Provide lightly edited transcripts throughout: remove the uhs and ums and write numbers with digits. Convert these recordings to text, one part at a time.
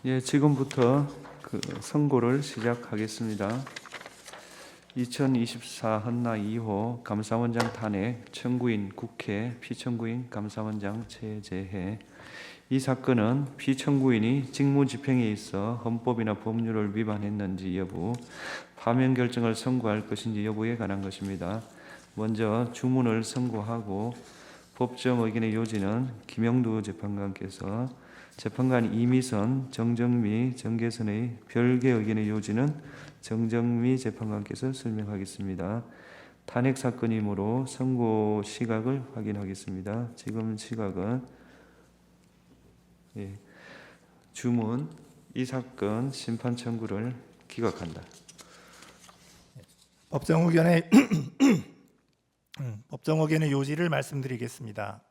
예, 지금부터 선고를 시작하겠습니다. 2024 헌나 2호 감사원장 탄핵 청구인 국회 피청구인 감사원장 체제해. 이 사건은 피청구인이 직무집행에 있어 헌법이나 법률을 위반했는지 여부, 파면 결정을 선고할 것인지 여부에 관한 것입니다. 먼저 주문을 선고하고 법정 의견의 요지는 김영두 재판관께서, 재판관 이미선, 정정미, 정계선의 별개 의견의 요지는 정정미 재판관께서 설명하겠습니다. 탄핵 사건이므로 선고 시각을 확인하겠습니다. 지금 시각은 주문, 이 사건 심판 청구를 기각한다. 법정 의견의 요지를 말씀드리겠습니다.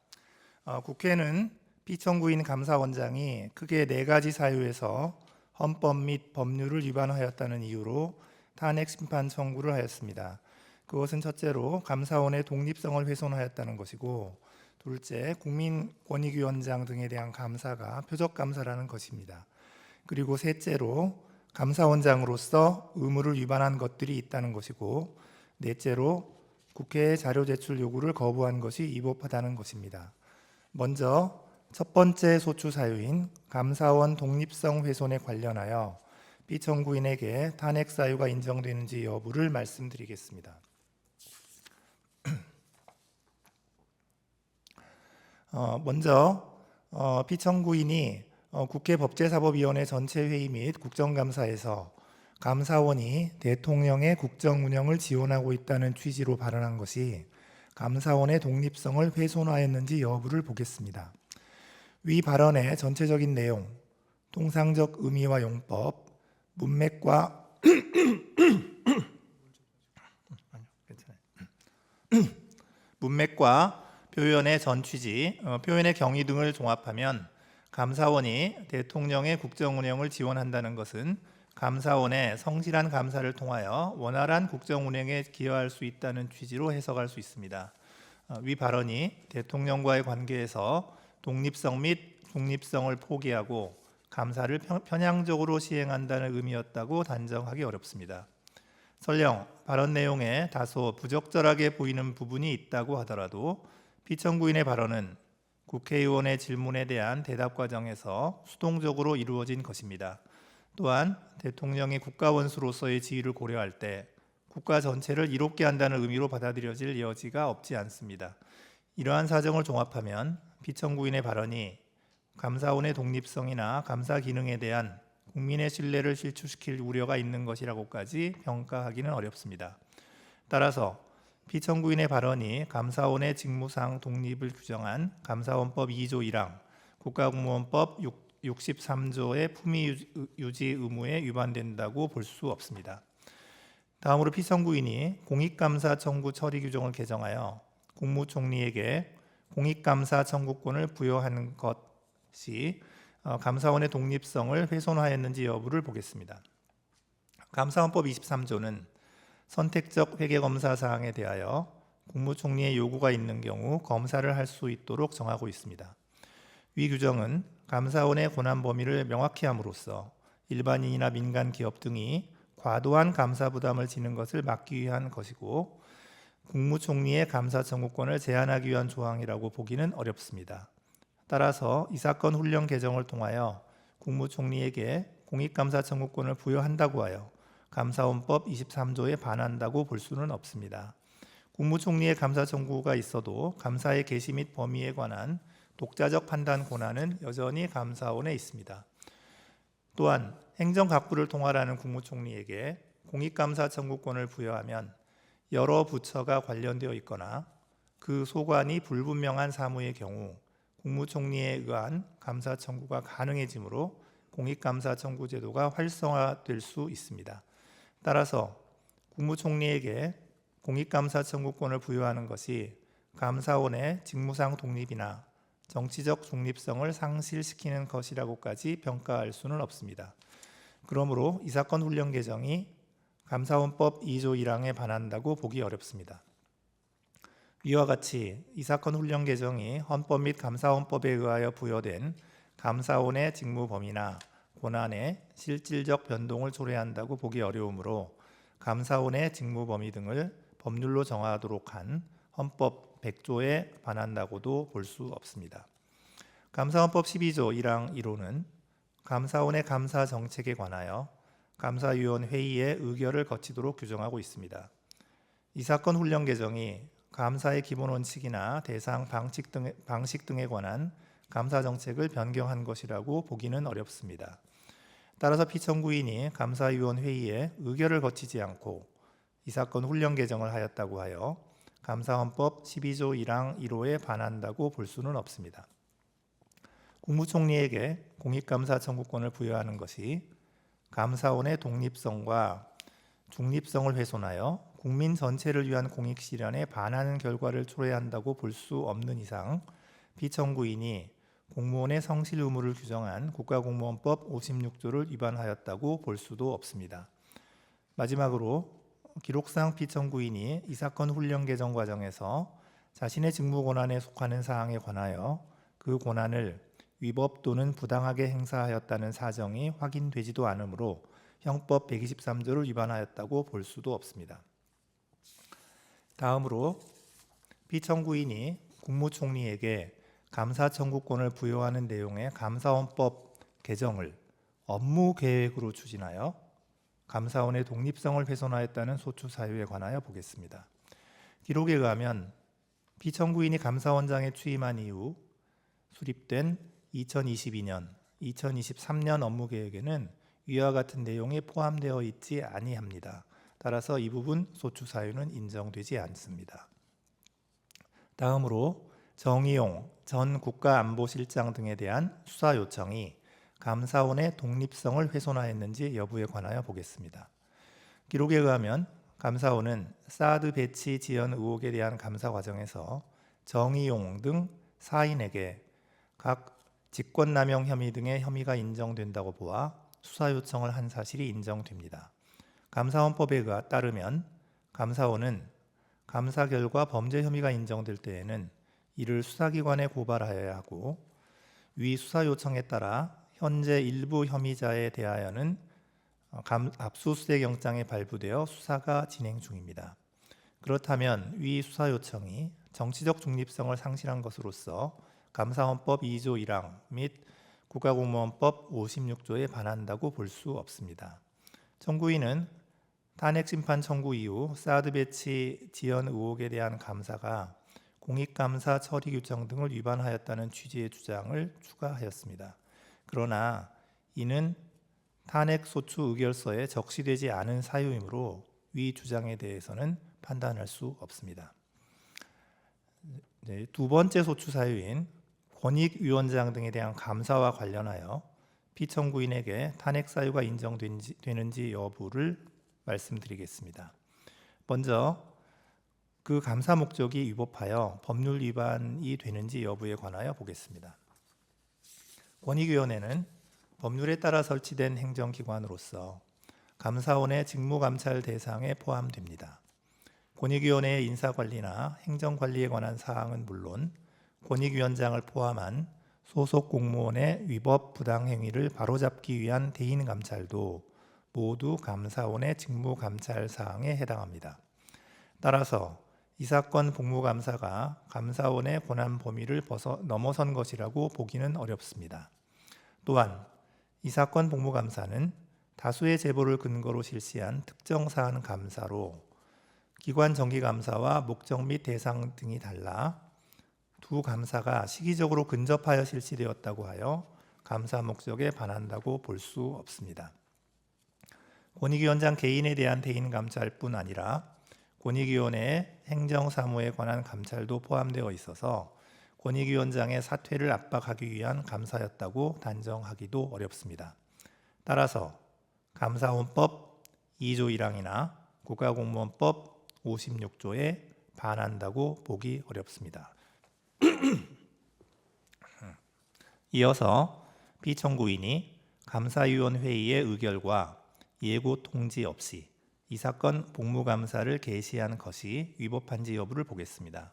국회는 피청구인 감사원장이 크게 4가지 사유에서 헌법 및 법률을 위반하였다는 이유로 탄핵 심판 청구를 하였습니다. 그것은 첫째로 감사원의 독립성을 훼손하였다는 것이고, 둘째, 국민권익위원장 등에 대한 감사가 표적감사라는 것입니다. 그리고 셋째로 감사원장으로서 의무를 위반한 것들이 있다는 것이고, 넷째로 국회의 자료 제출 요구를 거부한 것이 위법하다는 것입니다. 먼저 첫 번째 소추 사유인 감사원 독립성 훼손에 관련하여 피청구인에게 탄핵 사유가 인정되는지 여부를 말씀드리겠습니다. 먼저 피청구인이 국회 법제사법위원회 전체 회의 및 국정감사에서 감사원이 대통령의 국정 운영을 지원하고 있다는 취지로 발언한 것이 감사원의 독립성을 훼손하였는지 여부를 보겠습니다. 위 발언의 전체적인 내용, 통상적 의미와 용법, 문맥과 표현의 전 취지, 표현의 경위 등을 종합하면 감사원이 대통령의 국정 운영을 지원한다는 것은 감사원의 성실한 감사를 통하여 원활한 국정 운영에 기여할 수 있다는 취지로 해석할 수 있습니다. 위 발언이 대통령과의 관계에서 독립성 및 중립성을 포기하고 감사를 편향적으로 시행한다는 의미였다고 단정하기 어렵습니다. 설령 발언 내용에 다소 부적절하게 보이는 부분이 있다고 하더라도 피청구인의 발언은 국회의원의 질문에 대한 대답 과정에서 수동적으로 이루어진 것입니다. 또한 대통령이 국가원수로서의 지위를 고려할 때 국가 전체를 이롭게 한다는 의미로 받아들여질 여지가 없지 않습니다. 이러한 사정을 종합하면 피청구인의 발언이 감사원의 독립성이나 감사 기능에 대한 국민의 신뢰를 실추시킬 우려가 있는 것이라고까지 평가하기는 어렵습니다. 따라서 피청구인의 발언이 감사원의 직무상 독립을 규정한 감사원법 2조 1항, 국가공무원법 63조의 품위 유지 의무에 위반된다고 볼 수 없습니다. 다음으로 피청구인이 공익감사 청구 처리 규정을 개정하여 국무총리에게 공익감사 청구권을 부여한 것이 감사원의 독립성을 훼손하였는지 여부를 보겠습니다. 감사원법 23조는 선택적 회계검사 사항에 대하여 국무총리의 요구가 있는 경우 검사를 할 수 있도록 정하고 있습니다. 위 규정은 감사원의 권한 범위를 명확히 함으로써 일반인이나 민간 기업 등이 과도한 감사 부담을 지는 것을 막기 위한 것이고, 국무총리의 감사 청구권을 제한하기 위한 조항이라고 보기는 어렵습니다. 따라서 이 사건 훈령 개정을 통하여 국무총리에게 공익감사 청구권을 부여한다고 하여 감사원법 23조에 반한다고 볼 수는 없습니다. 국무총리의 감사 청구가 있어도 감사의 개시 및 범위에 관한 독자적 판단 권한은 여전히 감사원에 있습니다. 또한 행정각부를 통할하는 국무총리에게 공익감사 청구권을 부여하면 여러 부처가 관련되어 있거나 그 소관이 불분명한 사무의 경우 국무총리에 의한 감사 청구가 가능해지므로 공익감사 청구 제도가 활성화될 수 있습니다. 따라서 국무총리에게 공익감사 청구권을 부여하는 것이 감사원의 직무상 독립이나 정치적 중립성을 상실시키는 것이라고까지 평가할 수는 없습니다. 그러므로 이 사건 훈령 개정이 감사원법 2조 1항에 반한다고 보기 어렵습니다. 이와 같이 이 사건 훈령 개정이 헌법 및 감사원법에 의하여 부여된 감사원의 직무 범위나 권한의 실질적 변동을 초래한다고 보기 어려우므로 감사원의 직무 범위 등을 법률로 정하도록 한 헌법 100조에 반한다고도 볼 수 없습니다. 감사헌법 12조 1항 1호는 감사원의 감사 정책에 관하여 감사위원회의의 의결을 거치도록 규정하고 있습니다. 이 사건 훈령 개정이 감사의 기본 원칙이나 대상 방식 등에 관한 감사 정책을 변경한 것이라고 보기는 어렵습니다. 따라서 피청구인이 감사위원 회의에 의결을 거치지 않고 이 사건 훈령 개정을 하였다고 하여 감사헌법 12조 1항 1호에 반한다고 볼 수는 없습니다. 국무총리에게 공익감사 청구권을 부여하는 것이 감사원의 독립성과 중립성을 훼손하여 국민 전체를 위한 공익 실현에 반하는 결과를 초래한다고 볼 수 없는 이상 피청구인이 공무원의 성실 의무를 규정한 국가공무원법 56조를 위반하였다고 볼 수도 없습니다. 마지막으로 기록상 피청구인이 이 사건 훈령 개정 과정에서 자신의 직무 권한에 속하는 사항에 관하여 그 권한을 위법 또는 부당하게 행사하였다는 사정이 확인되지도 않으므로 형법 123조를 위반하였다고 볼 수도 없습니다. 다음으로 피청구인이 국무총리에게 감사 청구권을 부여하는 내용의 감사원법 개정을 업무 계획으로 추진하여 감사원의 독립성을 훼손하였다는 소추 사유에 관하여 보겠습니다. 기록에 의하면 피청구인이 감사원장에 취임한 이후 수립된 2022년, 2023년 업무 계획에는 위와 같은 내용이 포함되어 있지 아니합니다. 따라서 이 부분 소추 사유는 인정되지 않습니다. 다음으로 정의용 전 국가안보실장 등에 대한 수사 요청이 감사원의 독립성을 훼손하였는지 여부에 관하여 보겠습니다. 기록에 의하면 감사원은 사드 배치 지연 의혹에 대한 감사 과정에서 정의용 등 4인에게 각 직권남용 혐의 등의 혐의가 인정된다고 보아 수사 요청을 한 사실이 인정됩니다. 감사원법에 따르면 감사원은 감사 결과 범죄 혐의가 인정될 때에는 이를 수사기관에 고발하여야 하고 위 수사 요청에 따라 현재 일부 혐의자에 대하여는 압수수색 영장이 발부되어 수사가 진행 중입니다. 그렇다면 위 수사 요청이 정치적 중립성을 상실한 것으로서 감사헌법 2조 1항 및 국가공무원법 56조에 반한다고 볼 수 없습니다. 청구인은 탄핵심판 청구 이후 사드 배치 지연 의혹에 대한 감사가 공익감사 처리 규정 등을 위반하였다는 취지의 주장을 추가하였습니다. 그러나 이는 탄핵소추 의결서에 적시되지 않은 사유이므로 위 주장에 대해서는 판단할 수 없습니다. 두 번째 소추 사유인 권익위원장 등에 대한 감사와 관련하여 피청구인에게 탄핵 사유가 인정되는지 여부를 말씀드리겠습니다. 먼저 그 감사 목적이 위법하여 법률 위반이 되는지 여부에 관하여 보겠습니다. 권익위원회는 법률에 따라 설치된 행정기관으로서 감사원의 직무감찰 대상에 포함됩니다. 권익위원회의 인사관리나 행정관리에 관한 사항은 물론 권익위원장을 포함한 소속 공무원의 위법 부당행위를 바로잡기 위한 대인감찰도 모두 감사원의 직무감찰 사항에 해당합니다. 따라서 이 사건 복무감사가 감사원의 권한 범위를 넘어선 것이라고 보기는 어렵습니다. 또한 이 사건 복무감사는 다수의 제보를 근거로 실시한 특정 사안 감사로 기관 정기감사와 목적 및 대상 등이 달라 두 감사가 시기적으로 근접하여 실시되었다고 하여 감사 목적에 반한다고 볼 수 없습니다. 권익위원장 개인에 대한 대인 감찰뿐 아니라 권익위원회의 행정사무에 관한 감찰도 포함되어 있어서 권익위원장의 사퇴를 압박하기 위한 감사였다고 단정하기도 어렵습니다. 따라서 감사원법 2조 1항이나 국가공무원법 56조에 반한다고 보기 어렵습니다. 이어서 피청구인이 감사위원 회의의 의결과 예고 통지 없이 이 사건 복무감사를 개시한 것이 위법한지 여부를 보겠습니다.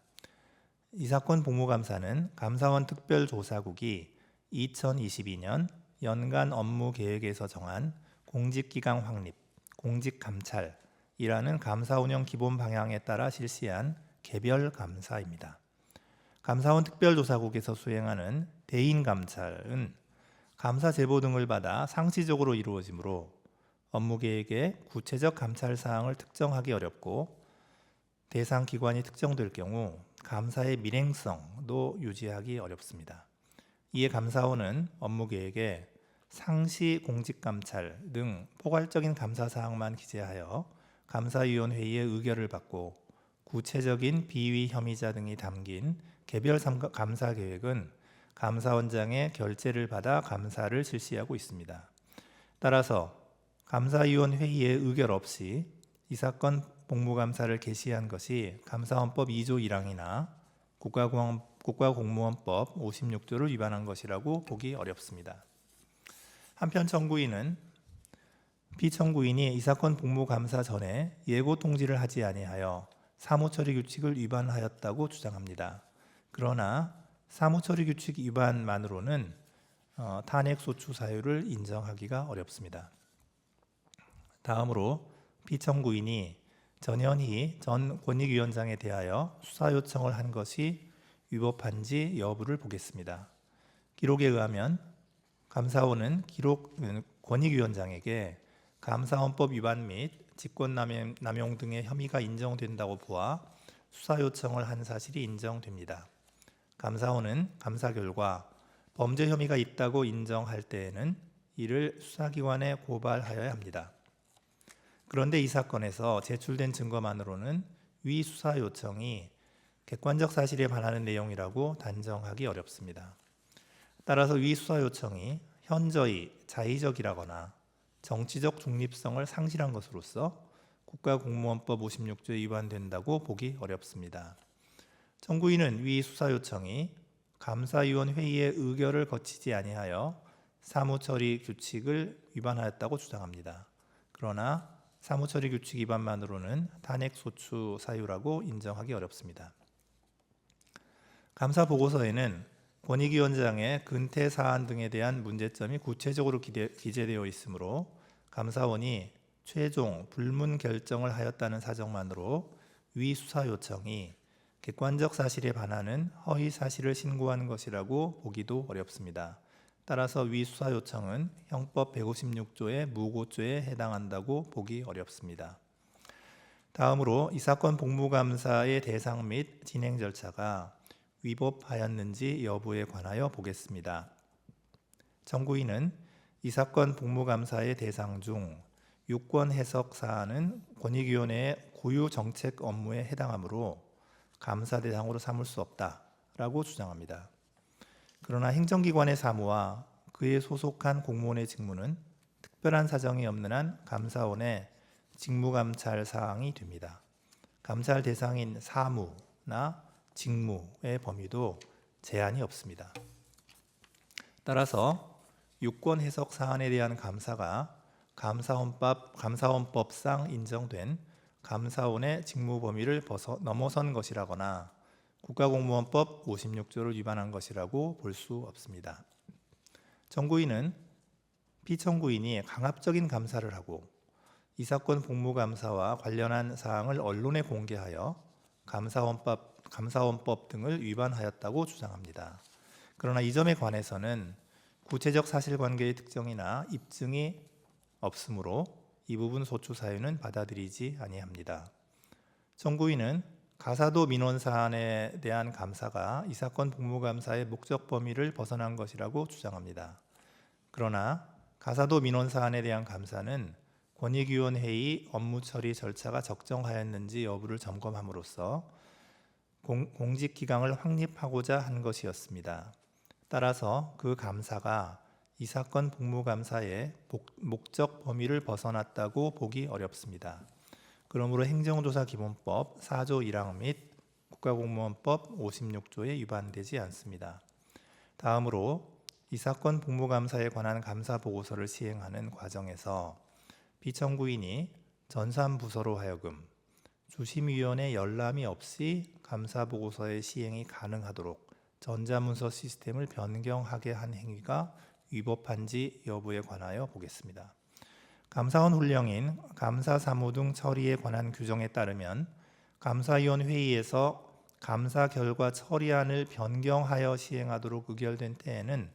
이 사건 복무감사는 감사원 특별조사국이 2022년 연간 업무 계획에서 정한 공직기강 확립, 공직감찰이라는 감사 운영 기본 방향에 따라 실시한 개별 감사입니다. 감사원 특별조사국에서 수행하는 대인 감찰은 감사 제보 등을 받아 상시적으로 이루어지므로 업무 계획에 구체적 감찰 사항을 특정하기 어렵고 대상 기관이 특정될 경우 감사의 밀행성도 유지하기 어렵습니다. 이에 감사원은 업무 계획에 상시 공직감찰 등 포괄적인 감사 사항만 기재하여 감사위원회의의 의결을 받고 구체적인 비위 혐의자 등이 담긴 개별 감사 계획은 감사원장의 결재를 받아 감사를 실시하고 있습니다. 따라서 감사위원회의의 의결 없이 이 사건 복무감사를 개시한 것이 감사원법 2조 1항이나 국가공무원법 56조를 위반한 것이라고 보기 어렵습니다. 한편 청구인은 피청구인이 이 사건 복무감사 전에 예고 통지를 하지 아니하여 사무처리 규칙을 위반하였다고 주장합니다. 그러나 사무처리 규칙 위반만으로는 탄핵소추 사유를 인정하기가 어렵습니다. 다음으로 피청구인이 전현희 전 권익위원장에 대하여 수사 요청을 한 것이 위법한지 여부를 보겠습니다. 기록에 의하면 감사원은 권익위원장에게 감사원법 위반 및 직권남용 등의 혐의가 인정된다고 보아 수사 요청을 한 사실이 인정됩니다. 감사원은 감사 결과 범죄 혐의가 있다고 인정할 때에는 이를 수사기관에 고발하여야 합니다. 그런데 이 사건에서 제출된 증거만으로는 위 수사 요청이 객관적 사실에 반하는 내용이라고 단정하기 어렵습니다. 따라서 위 수사 요청이 현저히 자의적이라거나 정치적 중립성을 상실한 것으로서 국가공무원법 56조에 위반된다고 보기 어렵습니다. 청구인은 위 수사 요청이 감사위원 회의의 의결을 거치지 아니하여 사무처리 규칙을 위반하였다고 주장합니다. 그러나 사무처리 규칙 위반만으로는 탄핵소추 사유라고 인정하기 어렵습니다. 감사 보고서에는 권익위원장의 근태 사안 등에 대한 문제점이 구체적으로 기재되어 있으므로 감사원이 최종 불문 결정을 하였다는 사정만으로 위 수사 요청이 객관적 사실에 반하는 허위 사실을 신고한 것이라고 보기도 어렵습니다. 따라서 위 수사 요청은 형법 156조의 무고죄에 해당한다고 보기 어렵습니다. 다음으로 이 사건 복무감사의 대상 및 진행 절차가 위법하였는지 여부에 관하여 보겠습니다. 청구인은 이 사건 복무감사의 대상 중 유권 해석 사안은 권익위원회의 고유 정책 업무에 해당하므로 감사 대상으로 삼을 수 없다라고 주장합니다. 그러나 행정기관의 사무와 그에 소속한 공무원의 직무는 특별한 사정이 없는 한 감사원의 직무감찰 사항이 됩니다. 감찰 대상인 사무나 직무의 범위도 제한이 없습니다. 따라서 유권 해석 사안에 대한 감사가 감사원법상 인정된 감사원의 직무 범위를 넘어선 것이라거나 국가공무원법 56조를 위반한 것이라고 볼 수 없습니다. 청구인은 피청구인이 강압적인 감사를 하고 이 사건 복무감사와 관련한 사항을 언론에 공개하여 감사원법 등을 위반하였다고 주장합니다. 그러나 이 점에 관해서는 구체적 사실관계의 특정이나 입증이 없으므로 이 부분 소추 사유는 받아들이지 아니합니다. 청구인은 가사도 민원 사안에 대한 감사가 이 사건 복무감사의 목적 범위를 벗어난 것이라고 주장합니다. 그러나 가사도 민원 사안에 대한 감사는 권익위원회의 업무 처리 절차가 적정하였는지 여부를 점검함으로써 공직기강을 확립하고자 한 것이었습니다. 따라서 그 감사가 이 사건 복무감사의 목적 범위를 벗어났다고 보기 어렵습니다. 그러므로 행정조사기본법 4조 1항 및 국가공무원법 56조에 위반되지 않습니다. 다음으로 이 사건 복무감사에 관한 감사보고서를 시행하는 과정에서 피청구인이 전산부서로 하여금 주심위원회 열람이 없이 감사보고서의 시행이 가능하도록 전자문서 시스템을 변경하게 한 행위가 위법한지 여부에 관하여 보겠습니다. 감사원 훈령인 감사사무 등 처리에 관한 규정에 따르면 감사위원 회의에서 감사 결과 처리안을 변경하여 시행하도록 의결된 때에는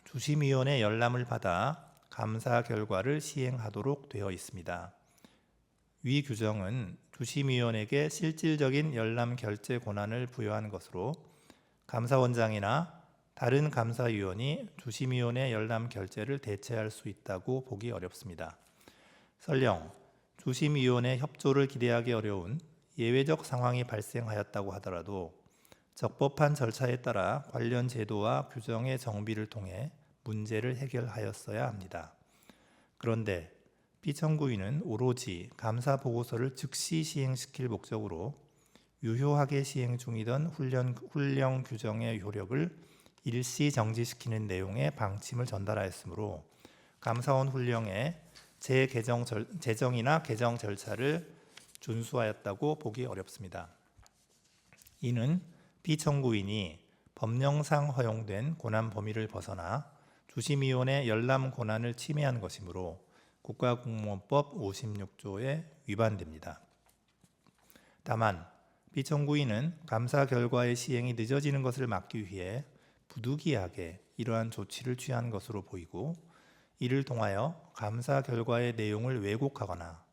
주심위원회 열람을 받아 감사 결과를 시행하도록 되어 있습니다. 위 규정은 주심위원에게 실질적인 열람 결재 권한을 부여한 것으로 감사원장이나 다른 감사위원이 주심위원회 열람 결재를 대체할 수 있다고 보기 어렵습니다. 설령 주심위원회 협조를 기대하기 어려운 예외적 상황이 발생하였다고 하더라도 적법한 절차에 따라 관련 제도와 규정의 정비를 통해 문제를 해결하였어야 합니다. 그런데 피청구인은 오로지 감사 보고서를 즉시 시행시킬 목적으로 유효하게 시행 중이던 훈령 규정의 효력을 일시 정지시키는 내용의 방침을 전달하였으므로 감사원 훈령의 제정이나 개정 절차를 준수하였다고 보기 어렵습니다. 이는 피청구인이 법령상 허용된 권한 범위를 벗어나 주심위원회 열람 권한을 침해한 것이므로 국가공무원법 56조에 위반됩니다. 다만 피청구인은 감사 결과의 시행이 늦어지는 것을 막기 위해 부득이하게 이러한 조치를 취한 것으로 보이고 이를 통하여 감사 결과의 내용을 왜곡하거나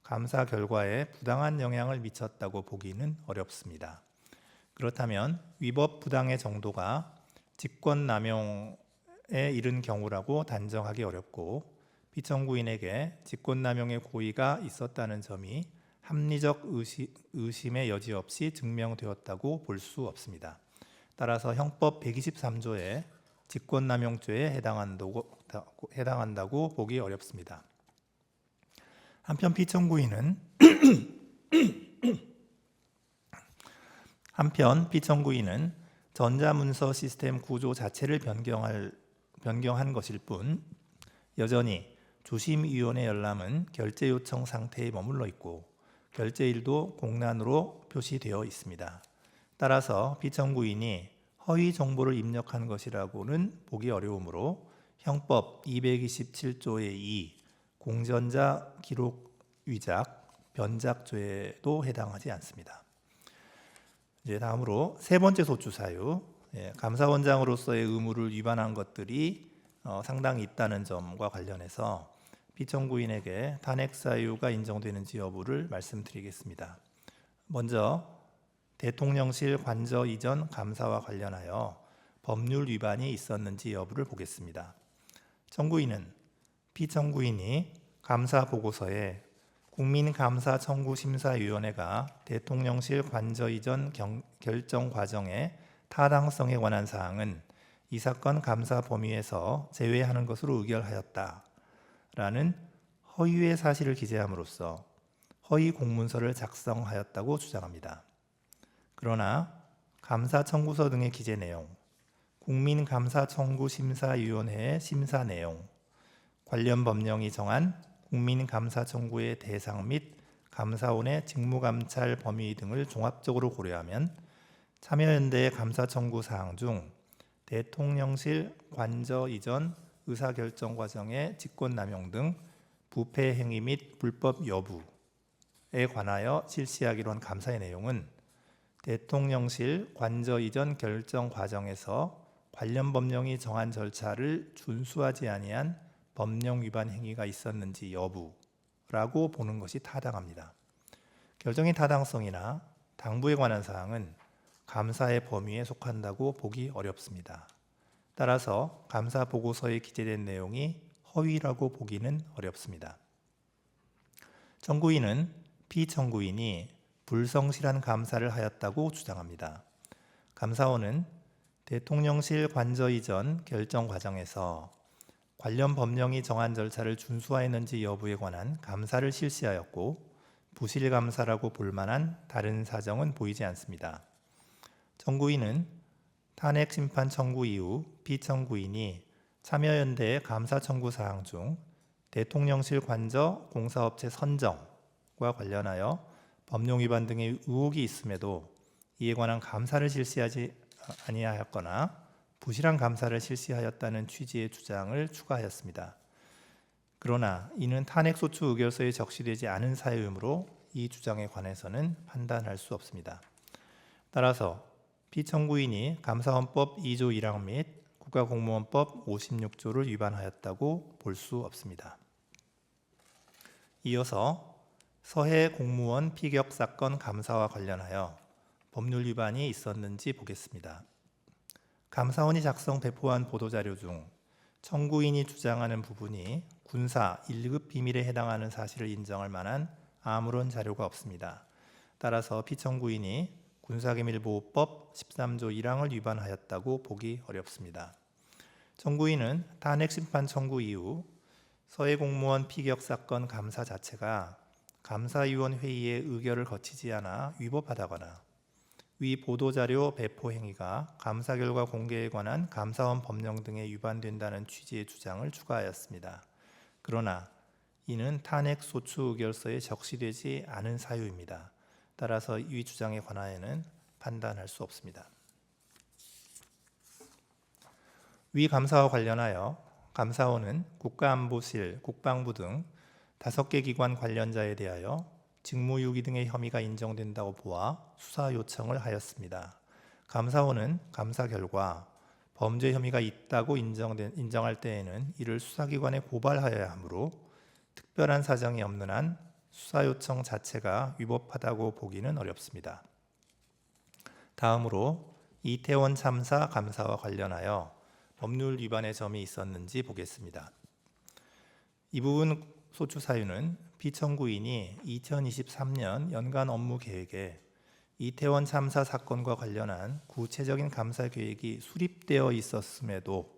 감사 결과에 부당한 영향을 미쳤다고 보기는 어렵습니다. 그렇다면 위법 부당의 정도가 직권남용에 이른 경우라고 단정하기 어렵고 피청구인에게 직권남용의 고의가 있었다는 점이 합리적 의심의 여지 없이 증명되었다고 볼 수 없습니다. 따라서 형법 123조의 직권남용죄에 해당한다고 보기 어렵습니다. 한편 피청구인은 전자문서 시스템 구조 자체를 변경한 것일 뿐 여전히 주심위원회 열람은 결재 요청 상태에 머물러 있고 결재일도 공란으로 표시되어 있습니다. 따라서 피청구인이 허위 정보를 입력한 것이라고는 보기 어려우므로 형법 227조의 2 공전자 기록 위작 변작죄에도 해당하지 않습니다. 이제 다음으로 세 번째 소추 사유, 감사원장으로서의 의무를 위반한 것들이 상당히 있다는 점과 관련해서 피청구인에게 탄핵 사유가 인정되는지 여부를 말씀드리겠습니다. 먼저 대통령실 관저 이전 감사와 관련하여 법률 위반이 있었는지 여부를 보겠습니다. 청구인은 피청구인이 감사 보고서에 국민감사청구심사위원회가 대통령실 관저 이전 결정 과정의 타당성에 관한 사항은 이 사건 감사 범위에서 제외하는 것으로 의결하였다라는 허위의 사실을 기재함으로써 허위 공문서를 작성하였다고 주장합니다. 그러나 감사 청구서 등의 기재 내용, 국민감사청구심사위원회의 심사 내용, 관련 법령이 정한 국민감사 청구의 대상 및 감사원의 직무감찰 범위 등을 종합적으로 고려하면 참여연대의 감사 청구 사항 중 대통령실 관저 이전 의사결정 과정의 직권남용 등 부패 행위 및 불법 여부에 관하여 실시하기로 한 감사의 내용은 대통령실 관저 이전 결정 과정에서 관련 법령이 정한 절차를 준수하지 아니한 법령 위반 행위가 있었는지 여부라고 보는 것이 타당합니다. 결정의 타당성이나 당부에 관한 사항은 감사의 범위에 속한다고 보기 어렵습니다. 따라서 감사 보고서에 기재된 내용이 허위라고 보기는 어렵습니다. 청구인은 피청구인이 불성실한 감사를 하였다고 주장합니다. 감사원은 대통령실 관저 이전 결정 과정에서 관련 법령이 정한 절차를 준수하였는지 여부에 관한 감사를 실시하였고 부실 감사라고 볼 만한 다른 사정은 보이지 않습니다. 청구인은 탄핵 심판 청구 이후 피청구인이 참여연대의 감사 청구 사항 중 대통령실 관저 공사업체 선정과 관련하여 법령 위반 등의 의혹이 있음에도 이에 관한 감사를 실시하지 아니하였거나 부실한 감사를 실시하였다는 취지의 주장을 추가하였습니다. 그러나 이는 탄핵소추 의결서에 적시되지 않은 사유이므로 이 주장에 관해서는 판단할 수 없습니다. 따라서 피청구인이 감사원법 2조 1항 및 국가공무원법 56조를 위반하였다고 볼 수 없습니다. 이어서 서해 공무원 피격 사건 감사와 관련하여 법률 위반이 있었는지 보겠습니다. 감사원이 작성 배포한 보도자료 중 청구인이 주장하는 부분이 군사 1급 비밀에 해당하는 사실을 인정할 만한 아무런 자료가 없습니다. 따라서 피청구인이 군사기밀보호법 13조 1항을 위반하였다고 보기 어렵습니다. 청구인은 탄핵심판 청구 이후 서해 공무원 피격 사건 감사 자체가 감사위원 회의의 의결을 거치지 않아 위법하다거나 위 보도자료 배포 행위가 감사 결과 공개에 관한 감사원 법령 등에 위반된다는 취지의 주장을 추가하였습니다. 그러나 이는 탄핵 소추 의결서에 적시되지 않은 사유입니다. 따라서 이 주장에 관하여는 판단할 수 없습니다. 위 감사와 관련하여 감사원은 국가안보실, 국방부 등 5개 기관 관련자에 대하여 직무유기 등의 혐의가 인정된다고 보아 수사 요청을 하였습니다. 감사원은 감사 결과 범죄 혐의가 있다고 인정할 때에는 이를 수사기관에 고발하여야 하므로 특별한 사정이 없는 한 수사 요청 자체가 위법하다고 보기는 어렵습니다. 다음으로 이태원 참사 감사와 관련하여 법률 위반의 점이 있었는지 보겠습니다. 이 부분 소추 사유는 피청구인이 2023년 연간 업무 계획에 이태원 참사 사건과 관련한 구체적인 감사 계획이 수립되어 있었음에도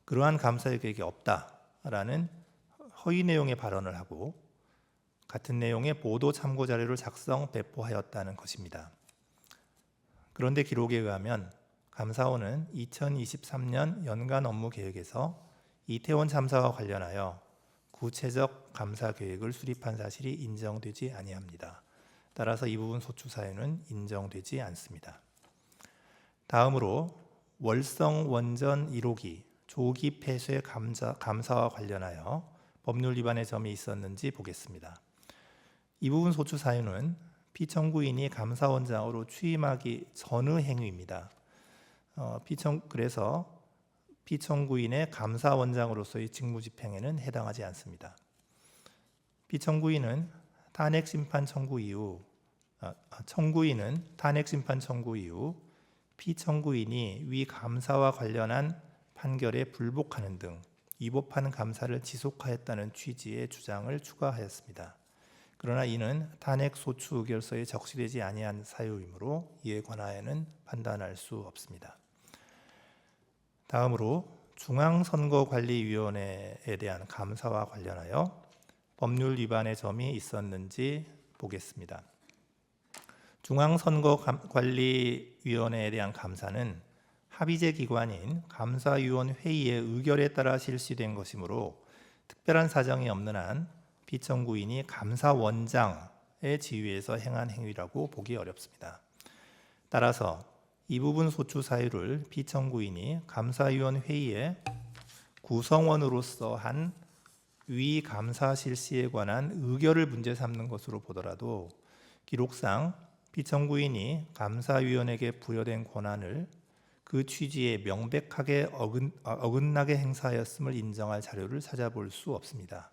그러한 감사 계획이 없다라는 허위 내용의 발언을 하고 같은 내용의 보도 참고 자료를 작성 배포하였다는 것입니다. 그런데 기록에 의하면 감사원은 2023년 연간 업무 계획에서 이태원 참사와 관련하여 구체적 감사 계획을 수립한 사실이 인정되지 아니합니다. 따라서 이 부분 소추 사유는 인정되지 않습니다. 다음으로 월성 원전 1호기 조기 폐쇄 감사와 관련하여 법률 위반의 점이 있었는지 보겠습니다. 이 부분 소추 사유는 피청구인이 감사원장으로 취임하기 전의 행위입니다. 그래서 피청구인의 감사원장으로서의 직무집행에는 해당하지 않습니다. 피청구인은 탄핵심판 청구 이후 청구인은 탄핵심판 청구 이후 피청구인이 위 감사와 관련한 판결에 불복하는 등 위법한 감사를 지속하였다는 취지의 주장을 추가하였습니다. 그러나 이는 탄핵 소추 의결서에 적시되지 아니한 사유이므로 이에 관하여는 판단할 수 없습니다. 다음으로 중앙선거관리위원회에 대한 감사와 관련하여 법률 위반의 점이 있었는지 보겠습니다. 중앙선거관리위원회에 대한 감사는 합의제 기관인 감사위원회의의 의결에 따라 실시된 것이므로 특별한 사정이 없는 한 피청구인이 감사원장의 지위에서 행한 행위라고 보기 어렵습니다. 따라서 이 부분 소추 사유를 피청구인이 감사위원회의의 구성원으로서 한 위 감사 실시에 관한 의결을 문제 삼는 것으로 보더라도 기록상 피청구인이 감사위원에게 부여된 권한을 그 취지에 명백하게 어긋나게 행사하였음을 인정할 자료를 찾아볼 수 없습니다.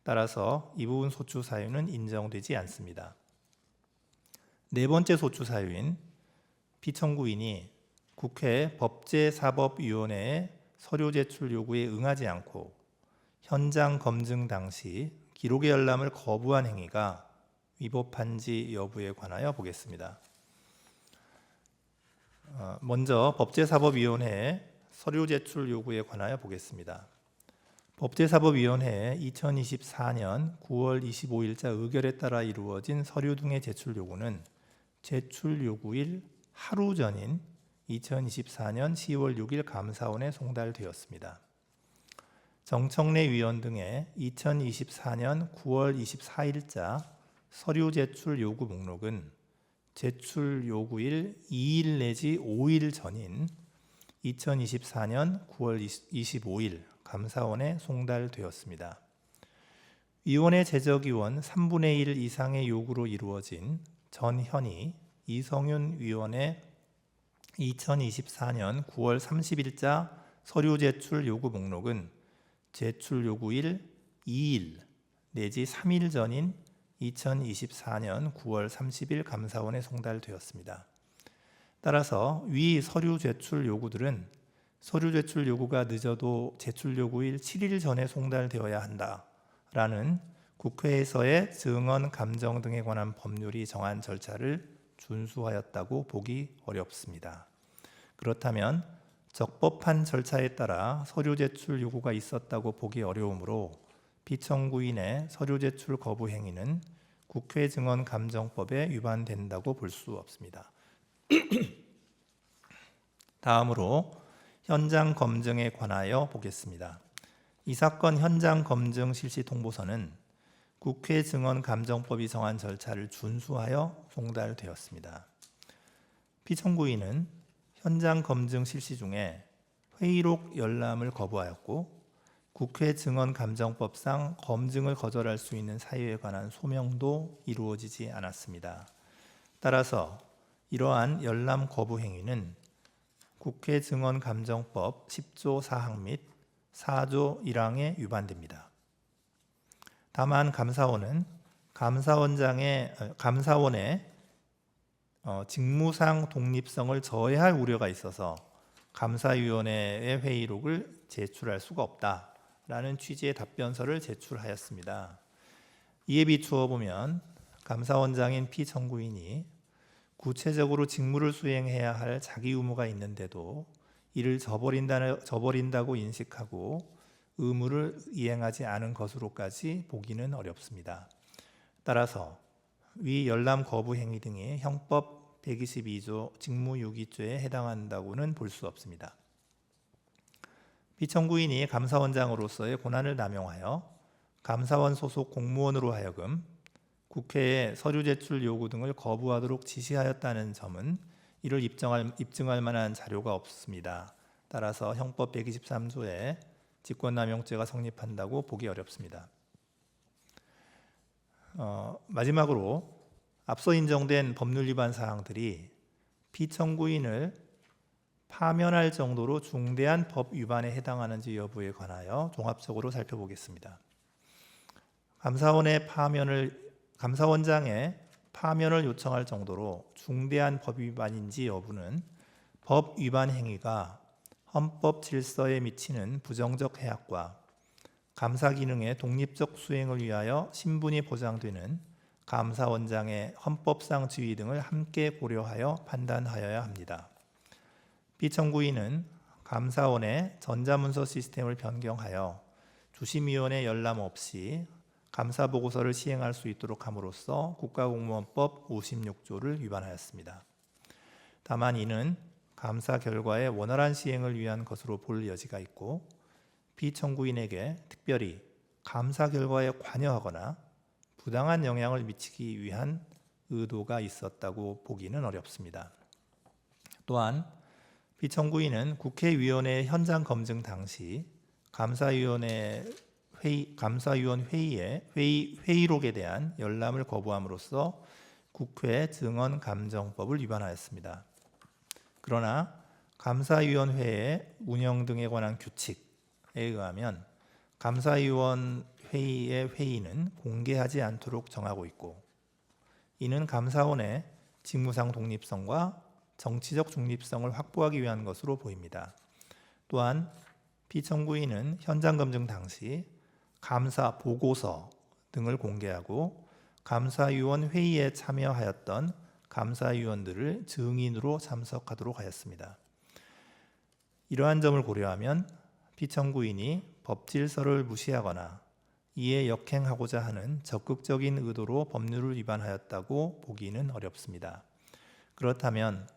따라서 이 부분 소추 사유는 인정되지 않습니다. 네 번째 소추 사유인 피청구인이 국회 법제사법위원회의 서류 제출 요구에 응하지 않고 현장 검증 당시 기록의 열람을 거부한 행위가 위법한지 여부에 관하여 보겠습니다. 먼저 법제사법위원회의 서류 제출 요구에 관하여 보겠습니다. 법제사법위원회의 2024년 9월 25일자 의결에 따라 이루어진 서류 등의 제출 요구는 제출 요구일 하루 전인 2024년 10월 6일 감사원에 송달되었습니다. 정청래 위원 등의 2024년 9월 24일자 서류 제출 요구 목록은 제출 요구일 2일 내지 5일 전인 2024년 9월 25일 감사원에 송달되었습니다. 위원회 제적위원 3분의 1 이상의 요구로 이루어진 전현희, 이성윤 위원의 2024년 9월 30일자 서류 제출 요구 목록은 제출 요구일 2일 내지 3일 전인 2024년 9월 30일 감사원에 송달되었습니다. 따라서 위 서류 제출 요구들은 서류 제출 요구가 늦어도 제출 요구일 7일 전에 송달되어야 한다라는 국회에서의 증언 감정 등에 관한 법률이 정한 절차를 준수하였다고 보기 어렵습니다. 그렇다면 적법한 절차에 따라 서류 제출 요구가 있었다고 보기 어려우므로 피청구인의 서류 제출 거부 행위는 국회 증언 감정법에 위반된다고 볼 수 없습니다. 다음으로 현장 검증에 관하여 보겠습니다. 이 사건 현장 검증 실시 통보서는 국회 증언 감정법이 정한 절차를 준수하여 송달되었습니다. 피청구인은 현장 검증 실시 중에 회의록 열람을 거부하였고 국회 증언 감정법상 검증을 거절할 수 있는 사유에 관한 소명도 이루어지지 않았습니다. 따라서 이러한 열람 거부 행위는 국회 증언 감정법 10조 4항 및 4조 1항에 위반됩니다. 다만 감사원은 감사원의 직무상 독립성을 저해할 우려가 있어서 감사위원회의 회의록을 제출할 수가 없다라는 취지의 답변서를 제출하였습니다. 이에 비추어 보면 감사원장인 피청구인이 구체적으로 직무를 수행해야 할 자기 의무가 있는데도 이를 저버린다고 인식하고 의무를 이행하지 않은 것으로까지 보기는 어렵습니다. 따라서 위 열람 거부 행위 등이 형법 122조 직무유기죄에 해당한다고는 볼 수 없습니다. 피청구인이 감사원장으로서의 권한을 남용하여 감사원 소속 공무원으로 하여금 국회에 서류 제출 요구 등을 거부하도록 지시하였다는 점은 이를 입증할 만한 자료가 없습니다. 따라서 형법 123조에 직권남용죄가 성립한다고 보기 어렵습니다. 마지막으로 앞서 인정된 법률 위반 사항들이 피청구인을 파면할 정도로 중대한 법 위반에 해당하는지 여부에 관하여 종합적으로 살펴보겠습니다. 감사원장의 파면을 요청할 정도로 중대한 법 위반인지 여부는 법 위반 행위가 헌법 질서에 미치는 부정적 해악과 감사 기능의 독립적 수행을 위하여 신분이 보장되는 감사원장의 헌법상 지위 등을 함께 고려하여 판단하여야 합니다. 피청구인은 감사원의 전자문서 시스템을 변경하여 주심위원회 열람 없이 감사보고서를 시행할 수 있도록 함으로써 국가공무원법 56조를 위반하였습니다. 다만 이는 감사 결과의 원활한 시행을 위한 것으로 볼 여지가 있고 피청구인에게 특별히 감사 결과에 관여하거나 부당한 영향을 미치기 위한 의도가 있었다고 보기는 어렵습니다. 또한 피청구인은 국회위원회 현장 검증 당시 감사위원 회의의 회의록에 대한 열람을 거부함으로써 국회 증언 감정법을 위반하였습니다. 그러나 감사위원회의 운영 등에 관한 규칙에 의하면 감사위원 회의의 회의는 공개하지 않도록 정하고 있고 이는 감사원의 직무상 독립성과 정치적 중립성을 확보하기 위한 것으로 보입니다. 또한 피청구인은 현장 검증 당시 감사 보고서 등을 공개하고 감사위원 회의에 참여하였던 감사위원들을 증인으로 참석하도록 하였습니다. 이러한 점을 고려하면 피청구인이 법질서를 무시하거나 이에 역행하고자 하는 적극적인 의도로 법률을 위반하였다고 보기는 어렵습니다. 그렇다면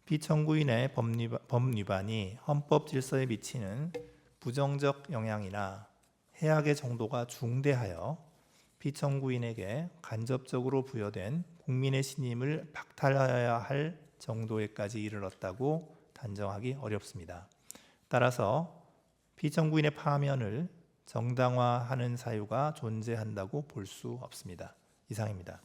피청구인의 법 위반이 헌법 질서에 미치는 부정적 영향이나 해악의 정도가 중대하여 피청구인에게 간접적으로 부여된 국민의 신임을 박탈하여야 할 정도에까지 이르렀다고 단정하기 어렵습니다. 따라서 피청구인의 파면을 정당화하는 사유가 존재한다고 볼 수 없습니다. 이상입니다.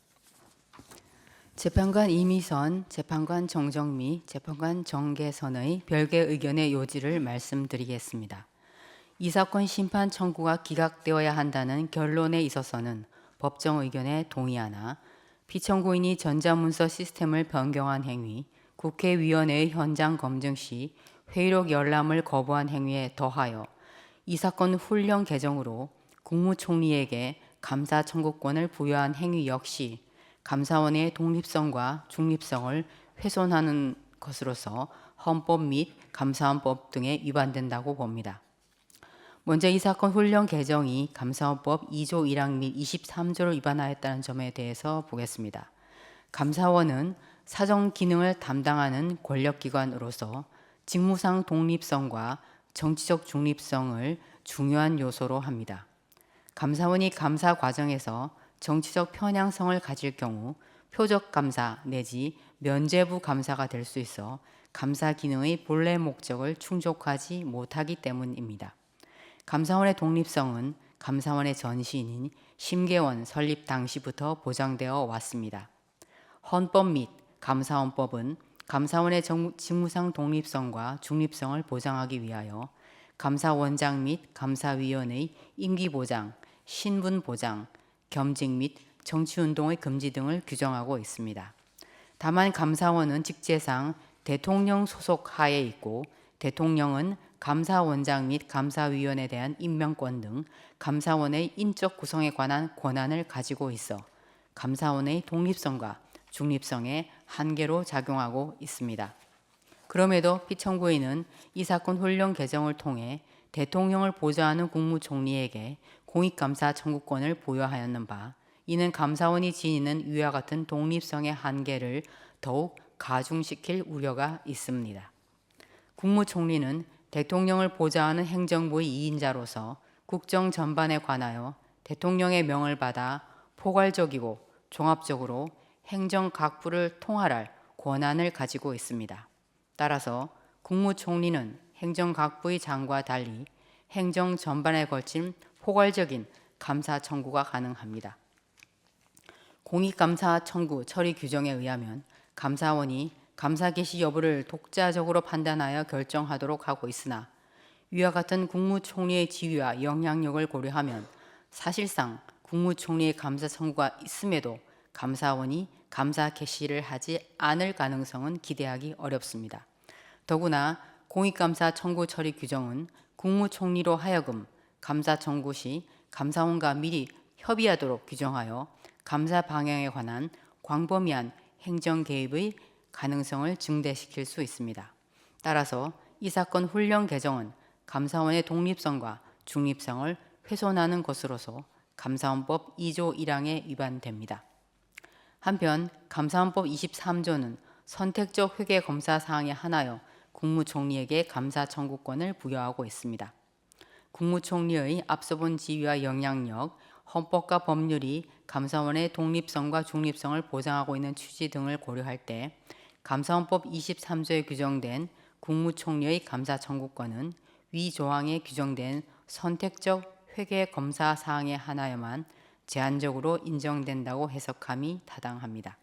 재판관 이미선, 재판관 정정미, 재판관 정계선의 별개 의견의 요지를 말씀드리겠습니다. 이 사건 심판 청구가 기각되어야 한다는 결론에 있어서는 법정 의견에 동의하나 피청구인이 전자문서 시스템을 변경한 행위, 국회위원회의 현장 검증 시 회의록 열람을 거부한 행위에 더하여 이 사건 훈령 개정으로 국무총리에게 감사 청구권을 부여한 행위 역시 감사원의 독립성과 중립성을 훼손하는 것으로서 헌법 및 감사원법 등에 위반된다고 봅니다. 먼저 이 사건 훈령 개정이 감사원법 2조 1항 및 23조를 위반하였다는 점에 대해서 보겠습니다. 감사원은 사정 기능을 담당하는 권력기관으로서 직무상 독립성과 정치적 중립성을 중요한 요소로 합니다. 감사원이 감사 과정에서 정치적 편향성을 가질 경우 표적 감사 내지 면죄부 감사가 될 수 있어 감사 기능의 본래 목적을 충족하지 못하기 때문입니다. 감사원의 독립성은 감사원의 전신인 심계원 설립 당시부터 보장되어 왔습니다. 헌법 및 감사원법은 감사원의 직무상 독립성과 중립성을 보장하기 위하여 감사원장 및 감사위원의 임기 보장, 신분 보장, 겸직 및 정치운동의 금지 등을 규정하고 있습니다. 다만 감사원은 직제상 대통령 소속 하에 있고 대통령은 감사원장 및 감사위원에 대한 임명권 등 감사원의 인적 구성에 관한 권한을 가지고 있어 감사원의 독립성과 중립성에 한계로 작용하고 있습니다. 그럼에도 피청구인은 이 사건 훈령 개정을 통해 대통령을 보좌하는 국무총리에게 공익감사 청구권을 부여하였는 바 이는 감사원이 지니는 위와 같은 독립성의 한계를 더욱 가중시킬 우려가 있습니다. 국무총리는 대통령을 보좌하는 행정부의 2인자로서 국정 전반에 관하여 대통령의 명을 받아 포괄적이고 종합적으로 행정 각부를 통할할 권한을 가지고 있습니다. 따라서 국무총리는 행정 각부의 장과 달리 행정 전반에 걸친 포괄적인 감사 청구가 가능합니다. 공익감사 청구 처리 규정에 의하면 감사원이 감사 개시 여부를 독자적으로 판단하여 결정하도록 하고 있으나 위와 같은 국무총리의 지위와 영향력을 고려하면 사실상 국무총리의 감사 청구가 있음에도 감사원이 감사 개시를 하지 않을 가능성은 기대하기 어렵습니다. 더구나 공익감사 청구 처리 규정은 국무총리로 하여금 감사 청구 시 감사원과 미리 협의하도록 규정하여 감사 방향에 관한 광범위한 행정 개입의 가능성을 증대시킬 수 있습니다. 따라서 이 사건 훈령 개정은 감사원의 독립성과 중립성을 훼손하는 것으로서 감사원법 2조 1항에 위반됩니다. 한편 감사원법 23조는 선택적 회계 검사 사항에 한하여 국무총리에게 감사 청구권을 부여하고 있습니다. 국무총리의 앞서 본 지위와 영향력, 헌법과 법률이 감사원의 독립성과 중립성을 보장하고 있는 취지 등을 고려할 때 감사원법 23조에 규정된 국무총리의 감사 청구권은 위 조항에 규정된 선택적 회계 검사 사항에 한하여만 제한적으로 인정된다고 해석함이 타당합니다.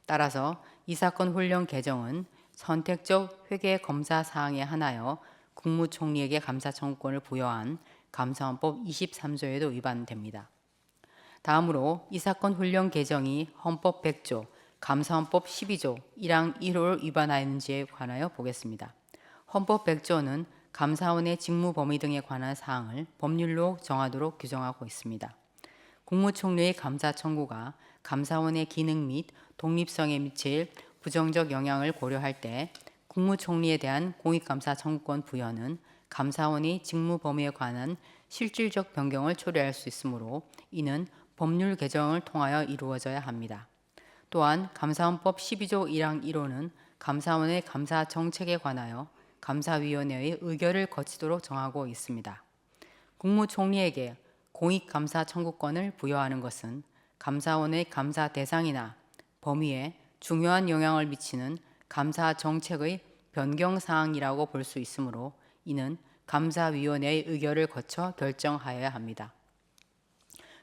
따라서 이 사건 훈령 개정은 선택적 회계 검사 사항에 한하여 국무총리에게 감사 청구권을 부여한 감사원법 23조에도 위반됩니다. 다음으로 이 사건 훈령 개정이 헌법 100조, 감사원법 12조 1항 1호를 위반하였는지에 관하여 보겠습니다. 헌법 100조는 감사원의 직무 범위 등에 관한 사항을 법률로 정하도록 규정하고 있습니다. 국무총리의 감사 청구가 감사원의 기능 및 독립성에 미칠 부정적 영향을 고려할 때 국무총리에 대한 공익감사 청구권 부여는 감사원의 직무 범위에 관한 실질적 변경을 초래할 수 있으므로 이는 법률 개정을 통하여 이루어져야 합니다. 또한 감사원법 12조 1항 1호는 감사원의 감사 정책에 관하여 감사위원회의 의결을 거치도록 정하고 있습니다. 국무총리에게 공익감사 청구권을 부여하는 것은 감사원의 감사 대상이나 범위에 중요한 영향을 미치는 감사 정책의 변경 사항이라고 볼 수 있으므로 이는 감사위원회의 의결을 거쳐 결정하여야 합니다.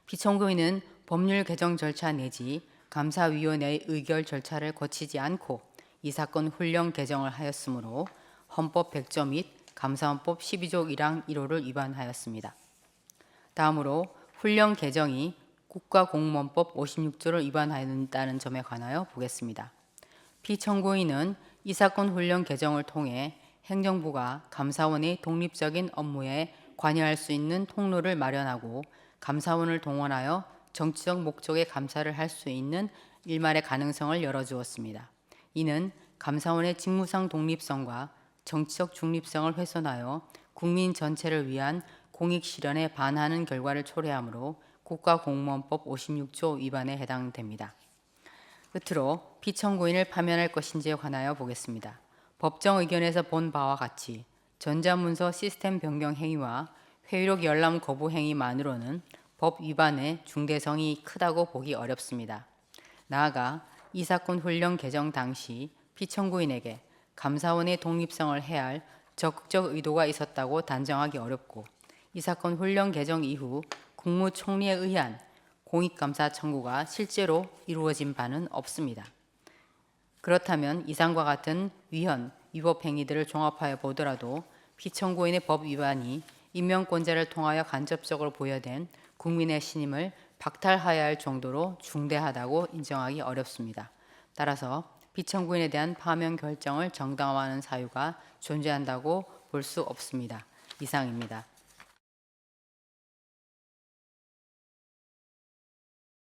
피청구인은 법률 개정 절차 내지 감사위원회의 의결 절차를 거치지 않고 이 사건 훈령 개정을 하였으므로 헌법 100조 및 감사원법 12조 1항 1호를 위반하였습니다. 다음으로 훈령 개정이 국가공무원법 56조를 위반한다는 점에 관하여 보겠습니다. 피청구인은 이 사건 훈령 개정을 통해 행정부가 감사원의 독립적인 업무에 관여할 수 있는 통로를 마련하고 감사원을 동원하여 정치적 목적의 감사를 할 수 있는 일말의 가능성을 열어주었습니다. 이는 감사원의 직무상 독립성과 정치적 중립성을 훼손하여 국민 전체를 위한 공익 실현에 반하는 결과를 초래하므로 국가공무원법 56조 위반에 해당됩니다. 끝으로 피청구인을 파면할 것인지에 관하여 보겠습니다. 법정 의견에서 본 바와 같이 전자문서 시스템 변경 행위와 회의록 열람 거부 행위만으로는 법 위반의 중대성이 크다고 보기 어렵습니다. 나아가 이 사건 훈령 개정 당시 피청구인에게 감사원의 독립성을 해할 적극적 의도가 있었다고 단정하기 어렵고 이 사건 훈령 개정 이후 국무총리에 의한 공익감사 청구가 실제로 이루어진 바는 없습니다. 그렇다면 이상과 같은 위헌, 위법 행위들을 종합하여 보더라도 피청구인의 법 위반이 임명권자를 통하여 간접적으로 부여된 국민의 신임을 박탈하여야 할 정도로 중대하다고 인정하기 어렵습니다. 따라서 피청구인에 대한 파면 결정을 정당화하는 사유가 존재한다고 볼 수 없습니다. 이상입니다.